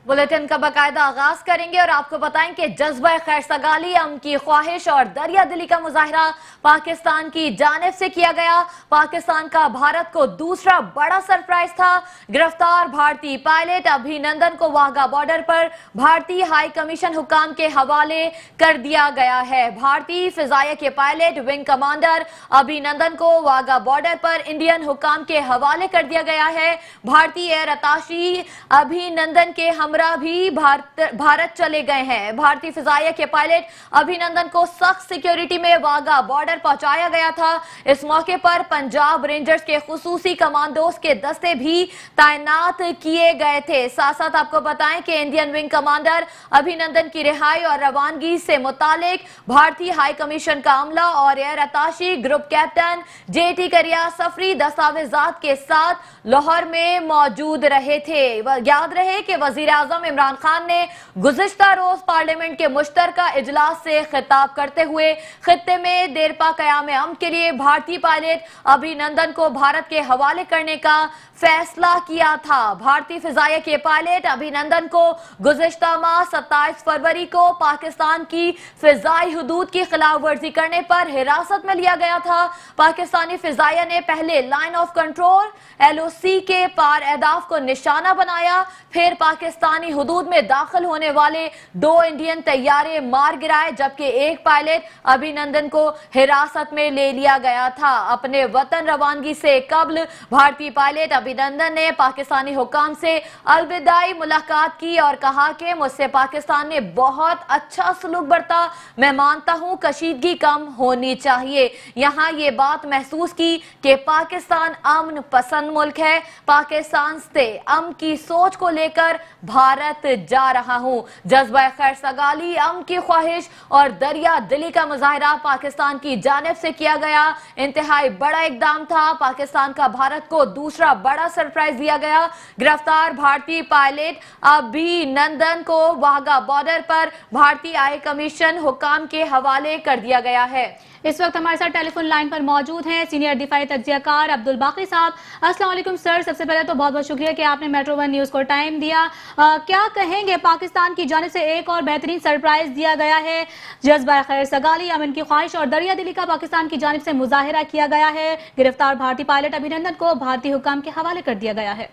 Bulletin का बाकायदा आगाज करेंगे और आपको बताएं कि जज्बा खैर सगाली, अमन की ख्वाहिश और दरिया दिली का मुजाहरा पाकिस्तान की जानिब से किया गया। पाकिस्तान का भारत को दूसरा बड़ा सरप्राइज था। गिरफ्तार भारतीय पायलट अभिनंदन को वाघा बॉर्डर पर भारतीय हाई कमीशन हुकाम के हवाले कर दिया गया है। भारतीय फिजाइया के पायलट विंग कमांडर अभिनंदन को वाघा बॉर्डर पर इंडियन हुकाम के हवाले कर दिया गया है। भारतीय एयर अताशी अभिनंदन के हमरा भी भारत चले गए हैं। भारतीय फिजाइया के पायलट अभिनंदन को सख्त सिक्योरिटी में वाघा बॉर्डर पहुंचाया गया था। इस मौके पर पंजाब रेंजर्स के खुसूसी कमांडोज के दस्ते भी तैनात किए गए थे। साथ साथ आपको बताएं कि इंडियन विंग कमांडर अभिनंदन की रिहाई और रवानगी से मुतालिक भारतीय हाई कमीशन का अमला और air attaché group captain jetty करिया सफरी दस्तावेजात के साथ लाहौर में मौजूद रहे थे। याद रहे कि वजीर आजम इमरान खान ने गुज़िश्ता रोज पार्लियामेंट के मुश्तरका इजलास से खिताब करते हुए खित्ते में देरपा कयाम अमन के लिए भारतीय पायलट अभिनंदन को भारत के हवाले करने का फैसला किया था। भारतीय फिजाइया के पायलट अभिनंदन को गुज़िश्ता माह 27 फरवरी को पाकिस्तान की फिजाई हुदूद की खिलाफ वर्जी करने पर हिरासत में लिया गया था। पाकिस्तानी फिजाइया ने पहले लाइन ऑफ कंट्रोल LOC के पार अहदाफ को निशाना बनाया, फिर पाकिस्तानी हुदूद में दाखिल होने वाले 2 इंडियन तैयारे मार गिराए, जबकि एक पायलट अभिनंदन को हिरासत में ले लिया गया था। अपने वतन रवानगी से कबल भारतीय पायलट अभिनंदन ने पाकिस्तानी हुकाम से अलविदाई मुलाकात की और कहा कि मुझसे पाकिस्तान ने बहुत अच्छा सलूक बरता। मैं मानता हूं कशीदगी कम होनी चाहिए। यहां ये बात महसूस की कि पाकिस्तान अमन पसंद मुल्क है। पाकिस्तान से अमन की सोच को लेकर भारत जा रहा हूं। जज्बा खैर सगाली, अमन की ख्वाहिश और दरिया दिली का मुजाहरा पाकिस्तान की जानिब से किया गया। इंतहाई बड़ा इकदाम था। पाकिस्तान का भारत को दूसरा बड़ा सरप्राइज दिया गया। गिरफ्तार भारतीय पायलट अभिनंदन को वाघा बॉर्डर पर भारतीय हाई कमीशन हुकाम के हवाले कर दिया गया है। इस वक्त हमारे साथ टेलीफोन लाइन पर मौजूद हैं सीनियर दिफाई तज्जियाकार अब्दुल बाकी साहब। अस्सलाम वालेकुम सर, सबसे पहले तो बहुत बहुत शुक्रिया कि आपने मेट्रो 1 न्यूज़ को टाइम दिया। क्या कहेंगे, पाकिस्तान की जानिब से एक और बेहतरीन सरप्राइज दिया गया है। जज्बा खैर सगाली, अमन की ख्वाहिश और दरिया दिली का पाकिस्तान की जानिब से मुजाहिरा किया गया है। गिरफ्तार भारतीय पायलट अभिनंदन को भारतीय हुकाम के हवाले कर दिया गया है।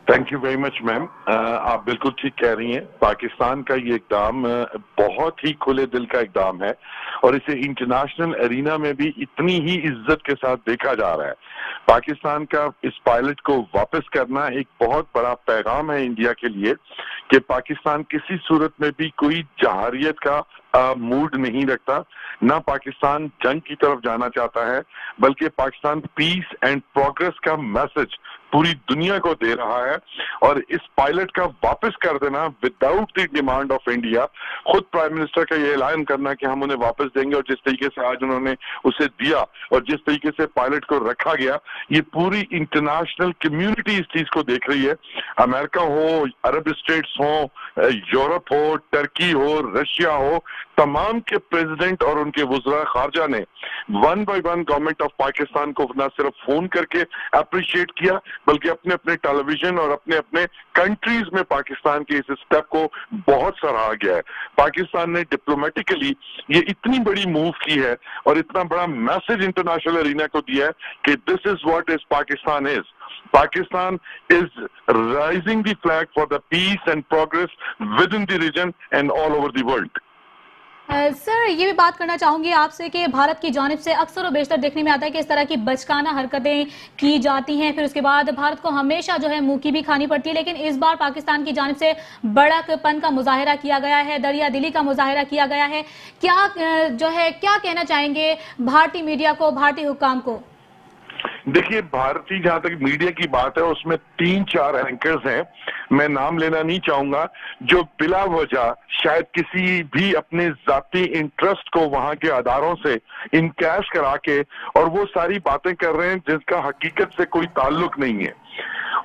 Thank you very much ma'am. आप बिल्कुल ठीक कह रही हैं। पाकिस्तान का ये इकदाम बहुत ही खुले दिल का इकदाम है और इसे इंटरनेशनल एरिना में भी इतनी ही इज्जत के साथ देखा जा रहा है। पाकिस्तान का इस पायलट को वापस करना एक बहुत बड़ा पैगाम है इंडिया के लिए कि पाकिस्तान किसी सूरत में भी कोई जहारियत का मूड नहीं रखता, ना पाकिस्तान जंग की तरफ जाना चाहता है, बल्कि पाकिस्तान पीस एंड प्रोग्रेस का मैसेज पूरी दुनिया को दे रहा है। और इस पायलट का वापस कर देना without the demand of India, खुद प्राइम मिनिस्टर का ये ऐलान करना कि हम उन्हें वापस देंगे और जिस तरीके से आज उन्होंने उसे दिया और जिस तरीके से पायलट को रखा गया, ये पूरी इंटरनेशनल कम्युनिटी इस चीज को देख रही है। अमेरिका हो, अरब स्टेट्स हो, यूरोप हो, टर्की हो, रशिया हो, तमाम के प्रेसिडेंट और उनके वज़रा खारजा ने 1 बाय 1 गवर्नमेंट ऑफ पाकिस्तान को न सिर्फ फोन करके अप्रिशिएट किया, बल्कि अपने अपने टेलीविजन और अपने अपने कंट्रीज में पाकिस्तान के इस स्टेप को बहुत सराहा गया है। पाकिस्तान ने डिप्लोमेटिकली ये इतनी बड़ी मूव की है और इतना बड़ा मैसेज इंटरनेशनल एरिना को दिया है कि this is what is Pakistan is. Pakistan is raising the flag for the peace and progress within the region and all over the world. Sir, ये भी बात करना चाहूंगी आपसे कि भारत की जानिब से अक्सर और बेशतर देखने में आता है कि इस तरह की बचकाना हरकतें की जाती हैं, फिर उसके बाद भारत को हमेशा जो है मुंह की भी खानी पड़ती है। लेकिन इस बार पाकिस्तान की जानिब से बड़कपन का मुजाहिरा किया गया है, दरिया दिली का मुजाहिरा किया गया है। क्या क्या कहना चाहेंगे भारतीय मीडिया को, भारतीय हुकाम को? देखिए, भारतीय जहां तक मीडिया की बात है उसमें 3-4 एंकर्स हैं, मैं नाम लेना नहीं चाहूंगा, जो बिला वजह शायद किसी भी अपने जाती इंटरेस्ट को वहां के अदारों से इनकैश करा के और वो सारी बातें कर रहे हैं जिसका हकीकत से कोई ताल्लुक नहीं है।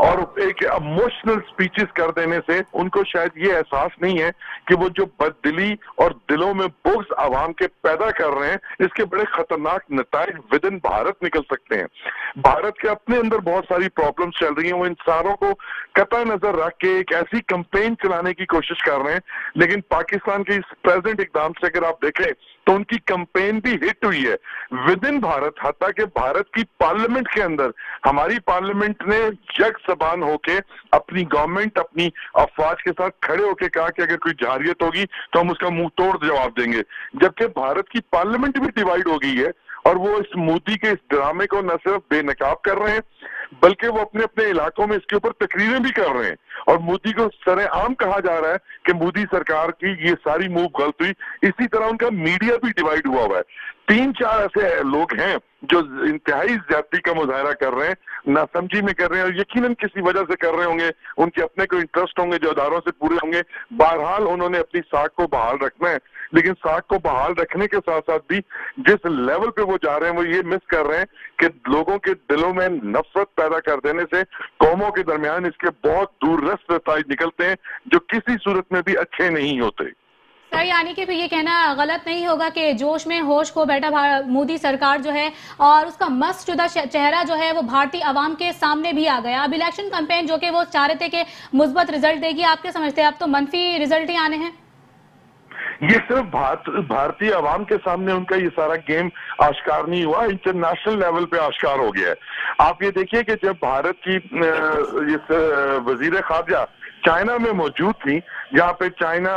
और एक इमोशनल स्पीचेस कर देने से उनको शायद ये एहसास नहीं है कि वो जो बददिली और दिलों में बुग़्ज़ आवाम के पैदा कर रहे हैं, इसके बड़े खतरनाक नताइज विद इन भारत निकल सकते हैं। भारत के अपने अंदर बहुत सारी प्रॉब्लम्स चल रही हैं, वो इंसानों को कतई नजर रख के एक ऐसी कैंपेन चलाने की कोशिश कर रहे हैं, लेकिन पाकिस्तान के इस प्रेजेंट इकदाम से अगर आप देखें तो उनकी कैंपेन भी हिट हुई है विद इन भारत। हत्ता कि भारत की पार्लियामेंट के अंदर हमारी पार्लियामेंट ने यक ज़बान होके अपनी गवर्नमेंट, अपनी अफवाज के साथ खड़े होके कहा कि अगर कोई जारियत होगी तो हम उसका मुंह तोड़ जवाब देंगे, जबकि भारत की पार्लियामेंट भी डिवाइड हो गई है और वो इस मोदी के इस ड्रामे को न सिर्फ बेनकाब कर रहे हैं बल्कि वो अपने अपने इलाकों में इसके ऊपर तकरीरें भी कर रहे हैं। और मोदी को सरेआम कहा जा रहा है कि मोदी सरकार की ये सारी मूव गलत हुई। इसी तरह उनका मीडिया भी डिवाइड हुआ हुआ है। 3-4 ऐसे लोग हैं जो इंतहाई ज्यादती का मुजाहरा कर रहे हैं, नासमझी में कर रहे हैं और यकीनन किसी वजह से कर रहे होंगे, उनके अपने कोई इंटरेस्ट होंगे जो अदारों से पूरे होंगे। बहरहाल उन्होंने अपनी साख को बहाल रखना है, लेकिन साख को बहाल रखने के साथ साथ भी जिस लेवल पे वो जा रहे हैं वो ये मिस कर रहे हैं कि लोगों के दिलों में नफरत पैदा कर देने से कौमों के दरमियान इसके बहुत दूररस नताइज निकलते हैं जो किसी सूरत में भी अच्छे नहीं होते। सर, यानी कि फिर ये कहना गलत नहीं होगा कि जोश में होश को बैठा मोदी सरकार जो है और उसका मस्तशुदा चेहरा जो है वो भारतीय आवाम के सामने भी आ गया। अब इलेक्शन कैंपेन जो कि वो चाह रहे थे कि मुस्बत रिजल्ट देगी, आप क्या समझते हैं अब तो मनफी रिजल्ट ही आने हैं? ये सिर्फ भारतीय आवाम के सामने उनका ये सारा गेम आश्कार नहीं हुआ, इंटरनेशनल लेवल पे आश्कार हो गया है। आप ये देखिए कि जब भारत की इस वजीर खारजा चाइना में मौजूद थी, जहाँ पे चाइना,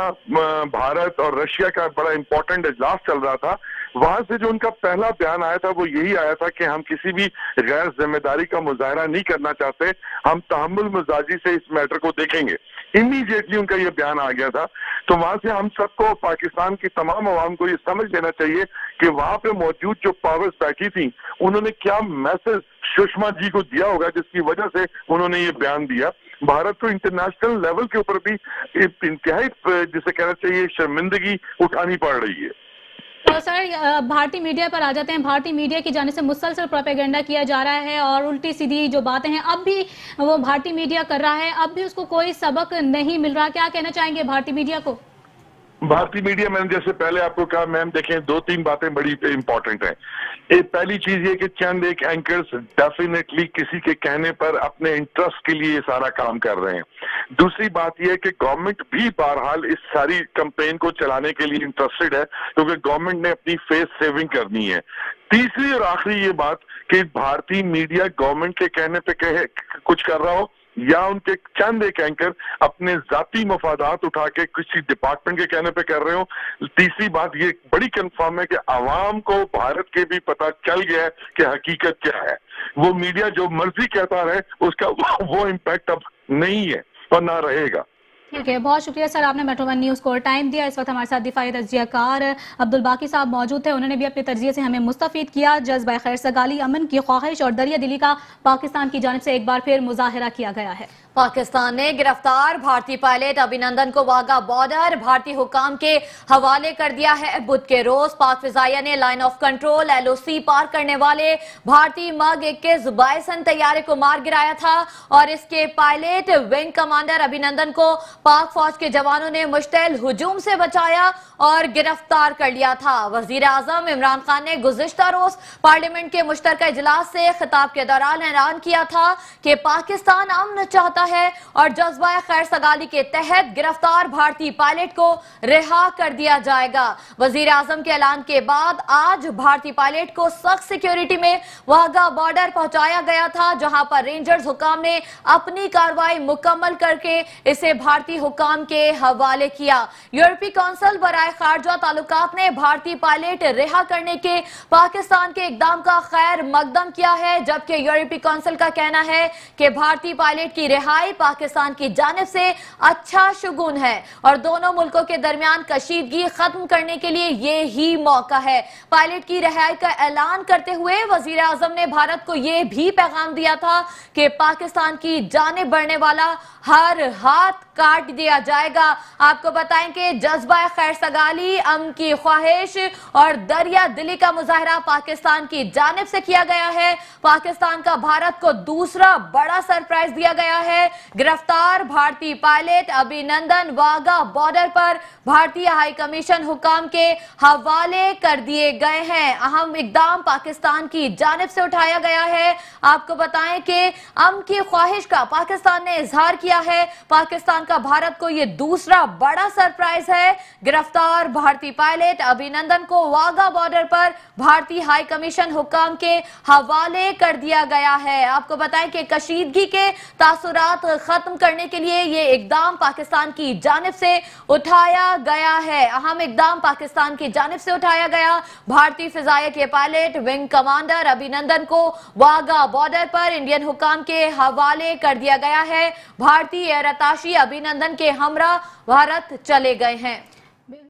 भारत और रशिया का बड़ा इंपॉर्टेंट इजलास चल रहा था, वहां से जो उनका पहला बयान आया था वो यही आया था कि हम किसी भी गैर जिम्मेदारी का मुजाहरा नहीं करना चाहते, हम तहम्मुल मिजाजी से इस मैटर को देखेंगे। इमीडिएटली उनका ये बयान आ गया था। तो वहां से हम सबको, पाकिस्तान की तमाम आवाम को ये समझ लेना चाहिए कि वहां पे मौजूद जो पावर्स बैठी थी उन्होंने क्या मैसेज सुषमा जी को दिया होगा जिसकी वजह से उन्होंने ये बयान दिया। भारत को इंटरनेशनल लेवल के ऊपर भी इंतहाई जिसे कहना चाहिए शर्मिंदगी उठानी पड़ रही है। तो सर, भारतीय मीडिया पर आ जाते हैं। भारतीय मीडिया की जानिब से मुसलसल प्रोपेगेंडा किया जा रहा है और उल्टी सीधी जो बातें हैं अब भी वो भारतीय मीडिया कर रहा है, अब भी उसको कोई सबक नहीं मिल रहा। क्या कहना चाहेंगे भारतीय मीडिया को? भारतीय मीडिया, मैंने जैसे पहले आपको कहा मैम, देखें 2-3 बातें बड़ी इंपॉर्टेंट हैं। पहली चीज ये कि चंद एक एंकर्स डेफिनेटली किसी के कहने पर अपने इंटरेस्ट के लिए ये सारा काम कर रहे हैं। दूसरी बात यह है कि गवर्नमेंट भी बहरहाल इस सारी कैंपेन को चलाने के लिए इंटरेस्टेड है क्योंकि गवर्नमेंट ने अपनी फेस सेविंग करनी है। तीसरी और आखिरी ये बात कि भारतीय मीडिया गवर्नमेंट के कहने पे कुछ कर रहा हो या उनके चंद एक एंकर अपने जाती मफादात उठा के किसी डिपार्टमेंट के कहने पे कर रहे हो। तीसरी बात ये बड़ी कंफर्म है कि आवाम को भारत के भी पता चल गया है कि हकीकत क्या है। वो मीडिया जो मर्जी कहता रहे उसका वो इम्पैक्ट अब नहीं है और ना रहेगा। ठीक है, बहुत शुक्रिया सर, आपने मेट्रो वन न्यूज़ को टाइम दिया। इस वक्त हमारे साथ दिफाई तज्जियाकार अब्दुल बाकी साहब मौजूद थे, उन्होंने भी अपने तज्जिये से हमें मुस्तफीद किया। जज्बा खैर सगाली, अमन की ख्वाहिश और दरिया दिली का पाकिस्तान की जानिब से एक बार फिर मुजाहिरा किया गया है। पाकिस्तान ने गिरफ्तार भारतीय पायलट अभिनंदन को वाघा बॉर्डर भारतीय हुकाम के हवाले कर दिया है। बुध के रोज पाक फिजाइया ने लाइन ऑफ कंट्रोल LOC पार करने वाले भारतीय MiG 21 बाइसन तैयारे को मार गिराया था और इसके पायलट विंग कमांडर अभिनंदन को पाक फौज के जवानों ने मुश्तइल हुजूम से बचाया और गिरफ्तार कर लिया था। वजीर आजम इमरान खान ने गुज़िश्ता रोज पार्लियामेंट के मुश्तरका इजलास से खिताब के दौरान ऐलान किया था कि पाकिस्तान अमन चाहता है और जज्बा खैर सगाली के तहत गिरफ्तार भारतीय पायलट को रिहा कर दिया जाएगा। वजीर आजम के ऐलान के बाद आज भारतीय पायलट को सख्त सिक्योरिटी में वाघा बॉर्डर पहुंचाया गया था, जहां पर रेंजर्स हुकाम ने अपनी कार्रवाई मुकम्मल करके इसे भारतीय हुकाम के हवाले किया। यूरोपीय काउंसिल बराए खारजा ताल्लुकात ने भारतीय पायलट रिहा करने के पाकिस्तान के इकदाम का खैर मकदम किया है, जबकि यूरोपीय काउंसिल का कहना है कि भारतीय पायलट की रिहा रिहाई पाकिस्तान की जानिब से अच्छा शुगुन है और दोनों मुल्कों के दरमियान कशीदगी खत्म करने के लिए ये ही मौका है। पायलट की रिहाई का ऐलान करते हुए वजीर आजम ने भारत को यह भी पैगाम दिया था कि पाकिस्तान की जानिब बढ़ने वाला हर हाथ काट दिया जाएगा। आपको बताएं कि जज्बा खैर सगाली, अमन की ख्वाहिश और दरिया दिली का मुजाहरा पाकिस्तान की जानिब से किया गया है। पाकिस्तान का भारत को दूसरा बड़ा सरप्राइज दिया गया है। गिरफ्तार भारतीय पायलट अभिनंदन वाघा बॉर्डर पर भारतीय हाई कमीशन हुकाम के हवाले कर दिए गए हैं। अहम इकदाम पाकिस्तान की जानिब से उठाया गया है। आपको बताएं कि अमन की ख्वाहिश का पाकिस्तान ने इजहार किया है। पाकिस्तान का भारत को यह दूसरा बड़ा सरप्राइज है। गिरफ्तार भारतीय पायलट अभिनंदन को वाघा बॉर्डर पर भारतीय हाई कमीशन हुकाम के हवाले कर दिया गया है। आपको बताएं कि कशीदगी के तासुरात खत्म करने के लिए यह इकदाम पाकिस्तान की जानिब से उठाया गया है। अहम इकदाम पाकिस्तान की जानिब से उठाया गया। भारतीय फिजाइया के पायलट विंग कमांडर अभिनंदन को वाघा बॉर्डर पर इंडियन हुकाम के हवाले कर दिया गया है। भारतीय एयर अताशी अभिनंदन के हमरा भारत चले गए हैं।